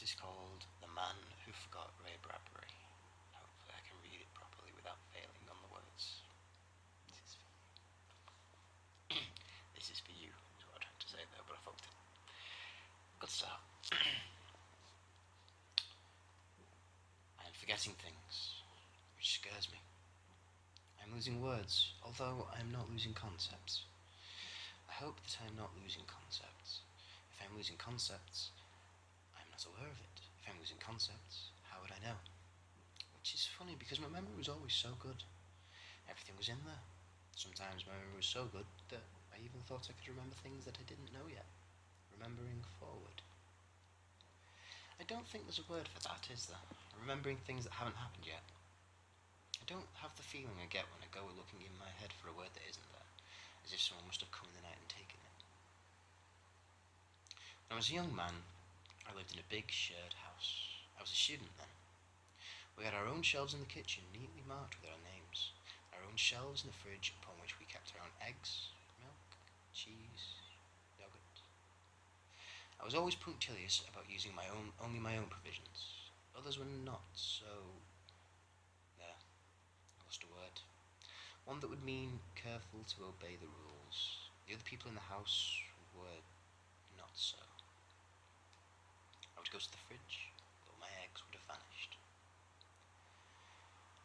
This is called The Man Who Forgot Ray Bradbury. Hopefully I can read it properly without failing on the words. This is for you, is what I tried to say there, but I fucked it. Good start. I am forgetting things, which scares me. I am losing words, although I am not losing concepts. I hope that I am not losing concepts. If I am losing concepts, I am not aware of it. If I am losing concepts, how would I know? Which is funny, because my memory was always so good. Everything was in there. Sometimes my memory was so good that I even thought I could remember things that I didn't know yet. Remembering forward. I don't think there's a word for that, is there? Remembering things that haven't happened yet. I don't have the feeling I get when I go looking in my head for a word that isn't there, as if someone must have come in the night and taken it. When I was a young man, I lived in a big shared house. I was a student then. We had our own shelves in the kitchen, neatly marked with our names. Our own shelves in the fridge, upon which we kept our own eggs, milk, cheese, yogurt. I was always punctilious about using only my own provisions. Others were not, so... There, I lost a word. One that would mean careful to obey the rules. The other people in the house were not so. I would go to the fridge, but my eggs would have vanished.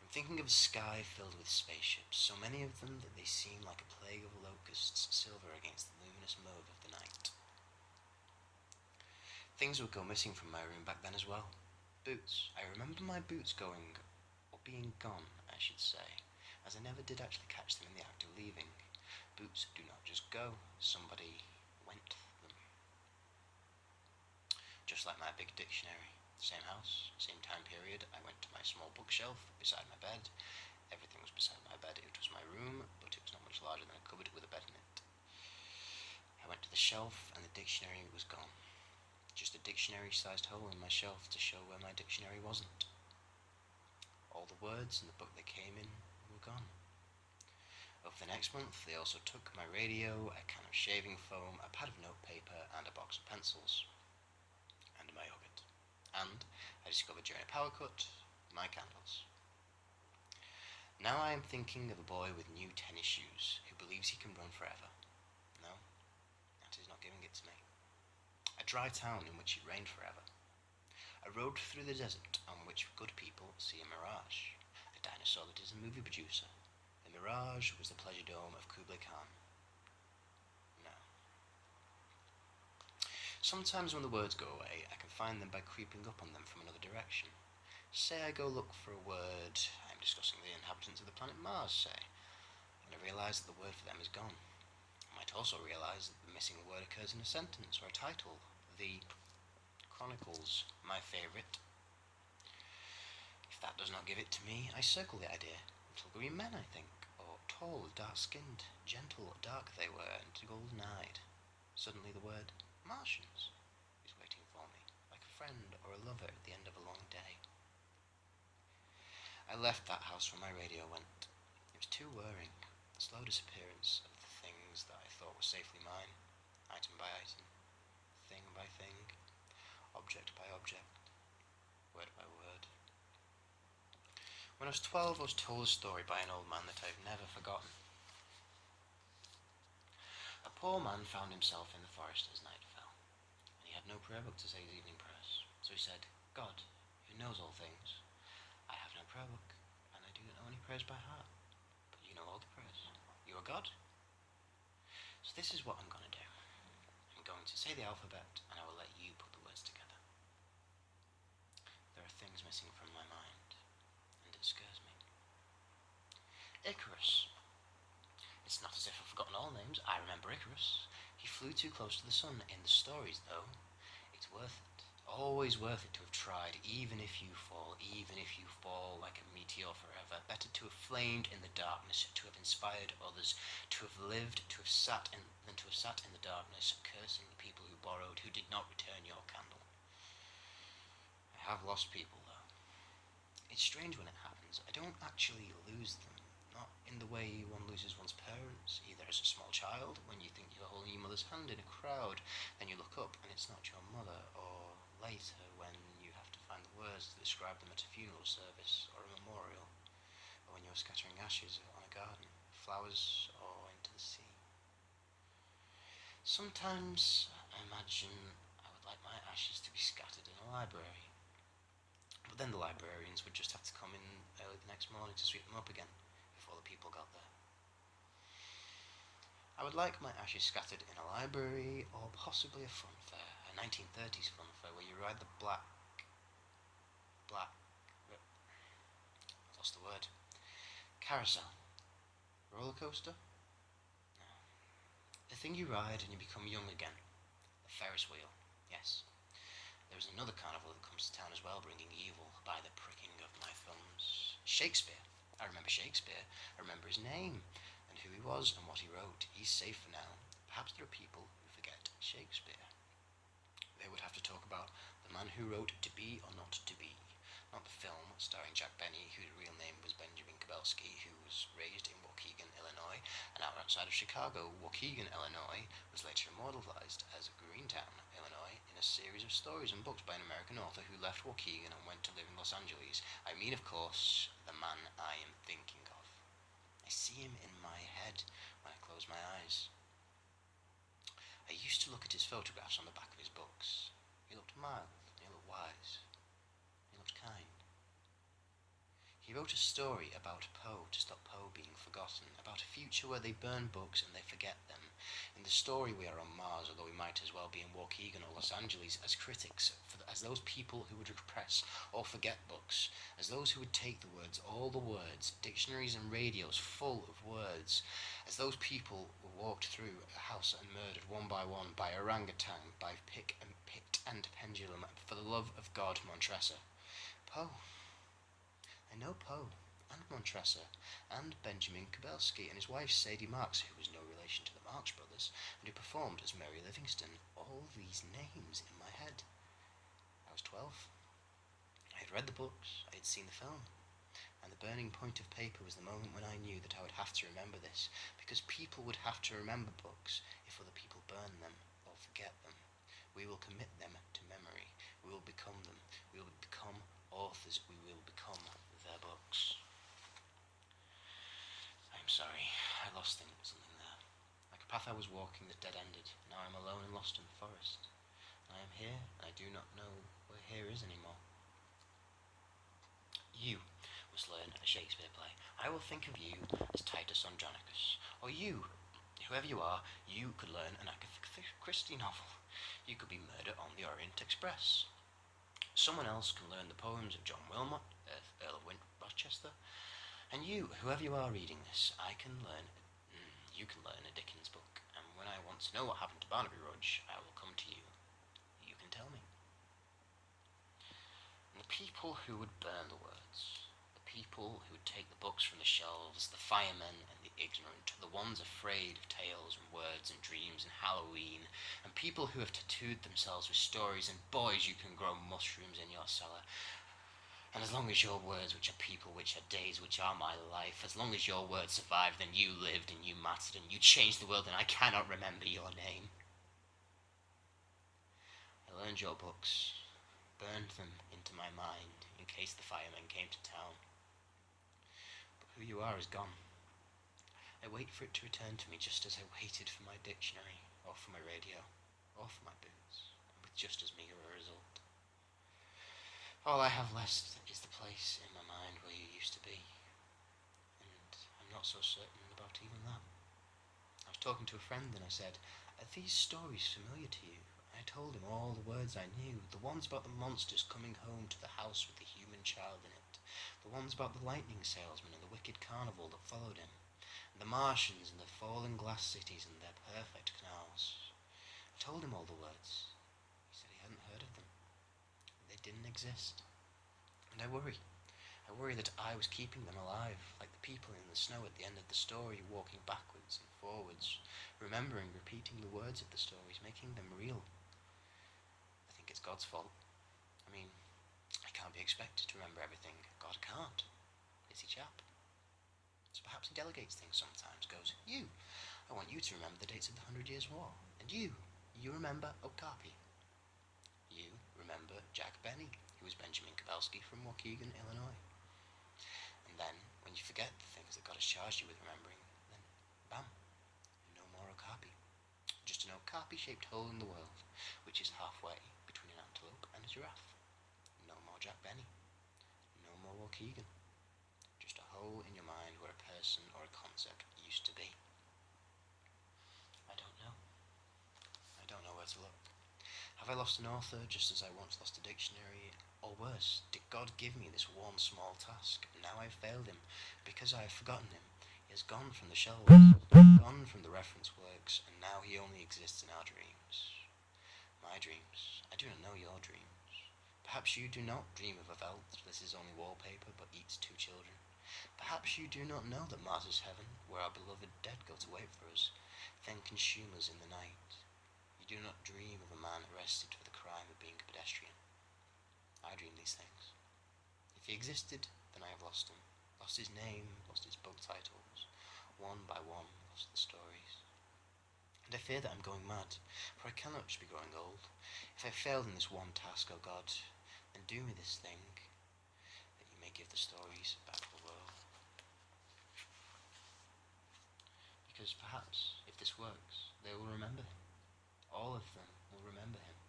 I'm thinking of a sky filled with spaceships, so many of them that they seem like a plague of locusts, silver against the luminous mauve of the night. Things would go missing from my room back then as well. Boots. I remember my boots going, or being gone, I should say, as I never did actually catch them in the act of leaving. Boots do not just go, somebody went them. Just like my big dictionary. Same house, same time period, I went to my small bookshelf beside my bed. Everything was beside my bed. It was my room, but it was not much larger than a cupboard with a bed in it. I went to the shelf and the dictionary was gone. Just a dictionary-sized hole in my shelf to show where my dictionary wasn't. All the words in the book that came in were gone. Over the next month, they also took my radio, a can of shaving foam, a pad of notepaper, and a box of pencils. And my yogurt. And I discovered during a power cut, my candles. Now I am thinking of a boy with new tennis shoes who believes he can run forever. No, that is not giving it to me. A dry town in which it rained forever. A road through the desert on which good people see a mirage. A dinosaur that is a movie producer. The mirage was the pleasure dome of Kublai Khan. No. Sometimes when the words go away, I can find them by creeping up on them from another direction. Say I go look for a word, I'm discussing the inhabitants of the planet Mars, say, and I realise that the word for them is gone. I might also realise that the missing word occurs in a sentence or a title. The Chronicles, my favourite. If that does not give it to me, I circle the idea. Little green men, I think, or tall, dark-skinned, gentle, dark they were, and golden-eyed. Suddenly the word Martians is waiting for me, like a friend or a lover at the end of a long day. I left that house where my radio went. It was too whirring, the slow disappearance of the things that I thought were safely mine, item by item, thing by thing, object by object, word by word. When I was 12, I was told a story by an old man that I've never forgotten. A poor man found himself in the forest as night fell, and he had no prayer book to say his evening prayers. So he said, God, who knows all things, I have no prayer book, and I do not know any prayers by heart, but you know all the prayers. You are God. So this is what I'm going to do. I'm going to say the alphabet, and I will let you put the words together. There are things missing from my mind, and it scares me. Icarus. It's not as if I've forgotten all names. I remember Icarus. He flew too close to the sun. In the stories, though, it's worth it. Always worth it to have tried, even if you fall like a meteor forever. Better to have flamed in the darkness, to have inspired others, to have lived, than to have sat in the darkness, cursing the people who borrowed, who did not return your candle. I have lost people, though. It's strange when it happens. I don't actually lose them. Not in the way one loses one's parents, either as a small child, when you think you're holding your mother's hand in a crowd, then you look up and it's not your mother, or later when words to describe them at a funeral service or a memorial, or when you're scattering ashes on a garden, flowers, or into the sea. Sometimes I imagine I would like my ashes to be scattered in a library, but then the librarians would just have to come in early the next morning to sweep them up again before the people got there. I would like my ashes scattered in a library, or possibly a fun fair, a 1930s fun fair where you ride the I've lost the word. Carousel. Roller coaster? No. The thing you ride and you become young again. The Ferris wheel. Yes. There is another carnival that comes to town as well, bringing evil by the pricking of my thumbs. Shakespeare. I remember Shakespeare. I remember his name, and who he was, and what he wrote. He's safe for now. Perhaps there are people who forget Shakespeare. They would have to talk about the man who wrote To Be or Not to Be, not the film starring Jack Benny, whose real name was Benjamin Kubelski, who was raised in Waukegan, Illinois, and outside of Chicago. Waukegan, Illinois was later immortalized as Greentown, Illinois, in a series of stories and books by an American author who left Waukegan and went to live in Los Angeles. I mean, of course, the man I am thinking of. I see him in my head when I close my eyes. I used to look at his photographs on the back of his books. He looked mild, he looked wise, he looked kind. He wrote a story about Poe to stop Poe being forgotten, about a future where they burn books and they forget them. In the story we are on Mars, although we might as well be in Waukegan or Los Angeles, as critics, as those people who would repress or forget books, as those who would take the words, all the words, dictionaries and radios full of words, as those people who walked through a house and murdered one by orangutan, by pick and pit and pendulum, for the love of God, Montressor. Poe. I know Poe, and Montressor, and Benjamin Kubelski, and his wife Sadie Marks, who was no relation to the Marx brothers, and who performed as Mary Livingston. All these names in my head. I was 12. I had read the books, I had seen the film, and the burning point of paper was the moment when I knew that I would have to remember this, because people would have to remember books if other people burn them or forget them. We will commit them to memory. We will become them. We will become authors. We will become their books. I'm sorry, I lost something there. Like a path I was walking that dead-ended. Now I'm alone and lost in the forest. I am here, and I do not know where here is anymore. You must learn a Shakespeare play. I will think of you as Titus Andronicus. Or you, whoever you are, you could learn an Agatha Christie novel. You could be Murder on the Orient Express. Someone else can learn the poems of John Wilmot, Earl of Rochester. And you, whoever you are reading this, you can learn a Dickens book. And when I want to know what happened to Barnaby Rudge, I will come to you. You can tell me. And the people who would burn the words, the people who would take the books from the shelves, the firemen and the ignorant, the ones afraid of tales and words and dreams and Halloween, and people who have tattooed themselves with stories, and boys, you can grow mushrooms in your cellar. And as long as your words, which are people, which are days, which are my life, as long as your words survive, then you lived and you mattered and you changed the world, and I cannot remember your name. I learned your books, burned them into my mind in case the firemen came to town. But who you are is gone. I wait for it to return to me just as I waited for my dictionary, or for my radio, or for my boots, with just as meagre a result. All I have left is the place in my mind where you used to be, and I'm not so certain about even that. I was talking to a friend and I said, "Are these stories familiar to you?" I told him all the words I knew, the ones about the monsters coming home to the house with the human child in it, the ones about the lightning salesman and the wicked carnival that followed him, and the Martians and the fallen glass cities and their perfect canals. I told him all the words. He said he hadn't heard of them. They didn't exist. And I worry that I was keeping them alive, like the people in the snow at the end of the story, walking backwards and forwards, remembering, repeating the words of the stories, making them real. I think it's God's fault. I mean, I can't be expected to remember everything. God can't. Busy chap. So perhaps he delegates things sometimes, goes, "You, I want you to remember the dates of the 100 Years' War. And you remember Okapi. You remember Jack Benny, who is Benjamin Kabelski from Waukegan, Illinois. And then, when you forget the things that God has charged you with remembering, then bam, no more okapi. Just an okapi-shaped hole in the world, which is halfway between an antelope and a giraffe. No more Jack Benny. No more Waukegan. Just a hole in your mind where a person or a concept used to be. I don't know. I don't know where to look. Have I lost an author just as I once lost a dictionary? Or worse, did God give me this one small task, and now I have failed him because I have forgotten him? He has gone from the shelves, gone from the reference works, and now he only exists in our dreams. My dreams. I do not know your dreams. Perhaps you do not dream of a veldt that is only wallpaper but eats 2 children. Perhaps you do not know that Mars is heaven, where our beloved dead go to wait for us, then consume us in the night. You do not dream of a man arrested for the crime of being a pedestrian. I dream these things. If he existed, then I have lost him. Lost his name, lost his book titles. One by one, lost the stories. And I fear that I'm going mad, for I cannot just be growing old. If I failed in this one task, O God, then do me this thing, that you may give the stories back to the world. Because perhaps, if this works, they will remember him. All of them will remember him.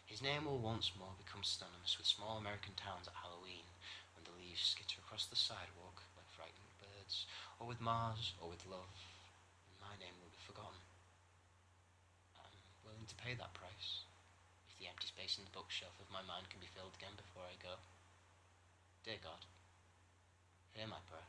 His name will once more become synonymous with small American towns at Halloween, when the leaves skitter across the sidewalk like frightened birds, or with Mars, or with love, and my name will be forgotten. I'm willing to pay that price, if the empty space in the bookshelf of my mind can be filled again before I go. Dear God, hear my prayer.